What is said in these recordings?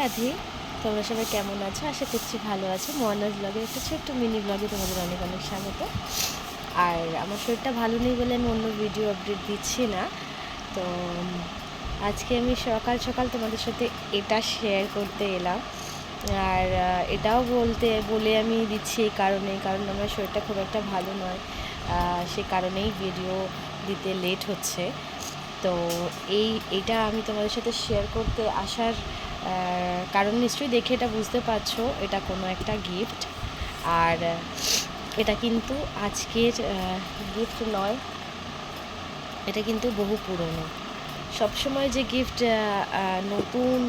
রাধে। তোমরা সবাই কেমন আছো? আশা করছি ভালো আছো। মোহনাজ ব্লগের একটা ছোট্ট মিনি ব্লগে তোমাদের অনেক অনেক স্বাগত। আর আমার শরীরটা ভালো নেই বলে আমি অন্য ভিডিও আপডেট দিচ্ছি না। তো আজকে আমি সকাল সকাল তোমাদের সাথে এটা শেয়ার করতে এলাম। আর এটাও বলে আমি দিচ্ছি এই কারণ আমার শরীরটা খুব একটা ভালো নয়, সে কারণেই ভিডিও দিতে লেট হচ্ছে। তো এইটা আমি তোমাদের সাথে শেয়ার করতে আসার কারণ নিশ্চয়ই দেখে এটা বুঝতে পারছো, এটা কোনো একটা গিফট। আর এটা কিন্তু আজকের গিফট নয়, এটা কিন্তু বহু পুরনো। সবসময় যে গিফট নতুন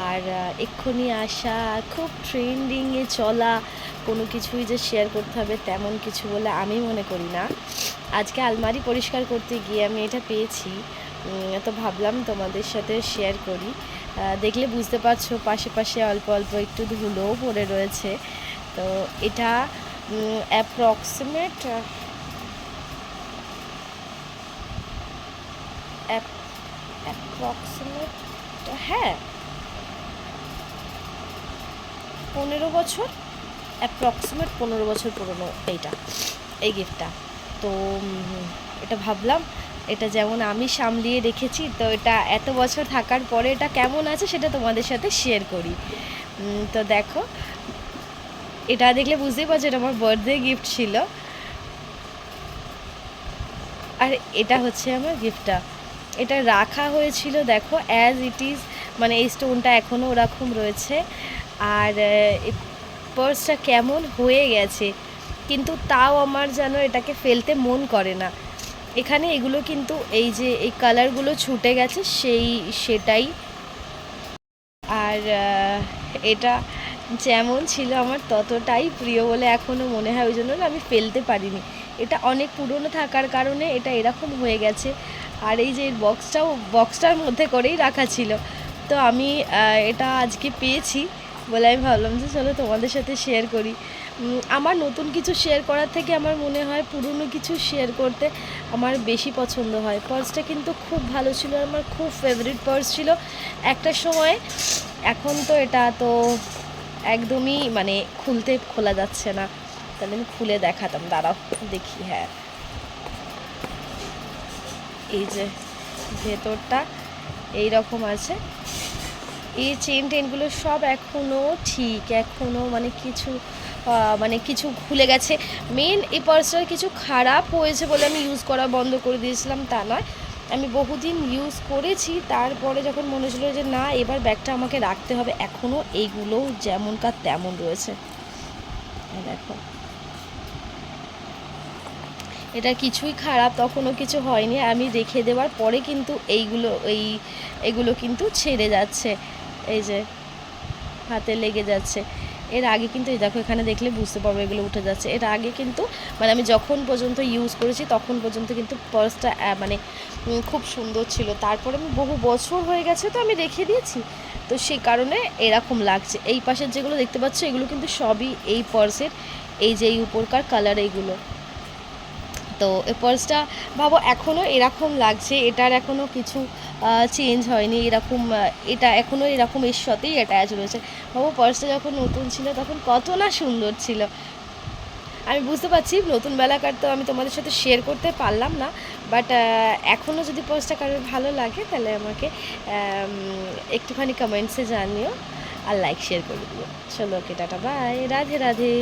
আর এক্ষুনি আসা, খুব ট্রেন্ডিংয়ে চলা কোনো কিছুই যে শেয়ার করতে হবে তেমন কিছু বলে আমি মনে করি না। আজকে আলমারি পরিষ্কার করতে গিয়ে আমি এটা পেয়েছি, তো ভাবলাম তোমাদের সাথে শেয়ার করি। দেখলে বুঝতে পারছো পাশে পাশে অল্প অল্প একটু ধুলোও পড়ে রয়েছে। তো এটা অ্যাপ্রক্সিমেট হ্যাঁ 15 বছর, অ্যাপ্রক্সিমেট 15 বছর পুরনো এই গিফটটা। তো এটা ভাবলাম এটা যেমন আমি সামলিয়ে রেখেছি, তো এটা এত বছর থাকার পরে এটা কেমন আছে সেটা তোমাদের সাথে শেয়ার করি। তো দেখো, এটা দেখলে বুঝতেই পারছো এটা আমার বার্থডে গিফট ছিল। আর এটা হচ্ছে আমার গিফটটা, এটা রাখা হয়েছিল দেখো অ্যাজ ইট ইজ, মানে এই স্টোনটা এখনও ওরকম রয়েছে। আর পার্সটা কেমন হয়ে গেছে, কিন্তু তাও আমার যেন এটাকে ফেলতে মন করে না। এখানে এগুলো কিন্তু এই যে এই কালারগুলো ছুটে গেছে সেটাই। আর এটা যেমন ছিল আমার ততটাই প্রিয় বলে এখনও মনে হয়, ওই জন্য না আমি ফেলতে পারিনি। এটা অনেক পুরনো থাকার কারণে এটা এরকম হয়ে গেছে। আর এই যে বক্সটার মধ্যে করেই রাখা ছিল, তো আমি এটা আজকে পেয়েছি বলে আমি ভাবলাম যে চলো তোমাদের সাথে শেয়ার করি। আমার নতুন কিছু শেয়ার করার থেকে আমার মনে হয় পুরনো কিছু শেয়ার করতে আমার বেশি পছন্দ হয়। পার্সটা কিন্তু খুব ভালো ছিল, আমার খুব ফেভারিট পার্স ছিল একটা সময়। এখন তো এটা তো একদমই মানে খোলা যাচ্ছে না, তাহলে আমি খুলে দেখাতাম, দাঁড়াও দেখি। হ্যাঁ, এই যে ভেতরটা এই রকম আছে। এই চেনগুলো সব এখনও ঠিক, এখনও মানে কিছু খুলে গেছে। মেন এই পার্সটার কিছু খারাপ হয়েছে বলে আমি ইউজ করা বন্ধ করে দিয়েছিলাম তা নয়, আমি বহুদিন ইউজ করেছি। তারপরে যখন মনে হচ্ছিলো যে না এবার ব্যাগটা আমাকে রাখতে হবে, এখনও এইগুলোও যেমনকার তেমন রয়েছে। দেখো, এটা কিছুই খারাপ তখনও কিছু হয়নি, আমি রেখে দেওয়ার পরে কিন্তু এগুলো কিন্তু ছেড়ে যাচ্ছে, এই যে হাতে লেগে যাচ্ছে। এর আগে কিন্তু এই দেখো এখানে দেখলে বুঝতে পারবো এগুলো উঠে যাচ্ছে। এর আগে কিন্তু মানে আমি যখন পর্যন্ত ইউজ করেছি তখন পর্যন্ত কিন্তু পার্সটা মানে খুব সুন্দর ছিল। তারপরে আমি বহু বছর হয়ে গেছে তো আমি রেখে দিয়েছি, তো সেই কারণে এরকম লাগছে। এই পাশের যেগুলো দেখতে পাচ্ছ এগুলো কিন্তু সবই এই পার্সের, এই যে এই উপরকার কালার এইগুলো। তো এই পার্সটা ভাবো এখনও এরকম লাগছে, এটার এখনও কিছু চেঞ্জ হয়নি, এটা এখনও এরকম এর সাথেই অ্যাটাচ রয়েছে। ভাবো পার্সটা যখন নতুন ছিল তখন কত না সুন্দর ছিল। আমি বুঝতে পারছি নতুন বেলাকার তো আমি তোমাদের সাথে শেয়ার করতে পারলাম না, বাট এখনও যদি পার্সটা কারোর ভালো লাগে তাহলে আমাকে একটুখানি কমেন্টসে জানিও আর লাইক শেয়ার করে দিও। চলো ওকে, টাটা, বাই, রাধে রাধে।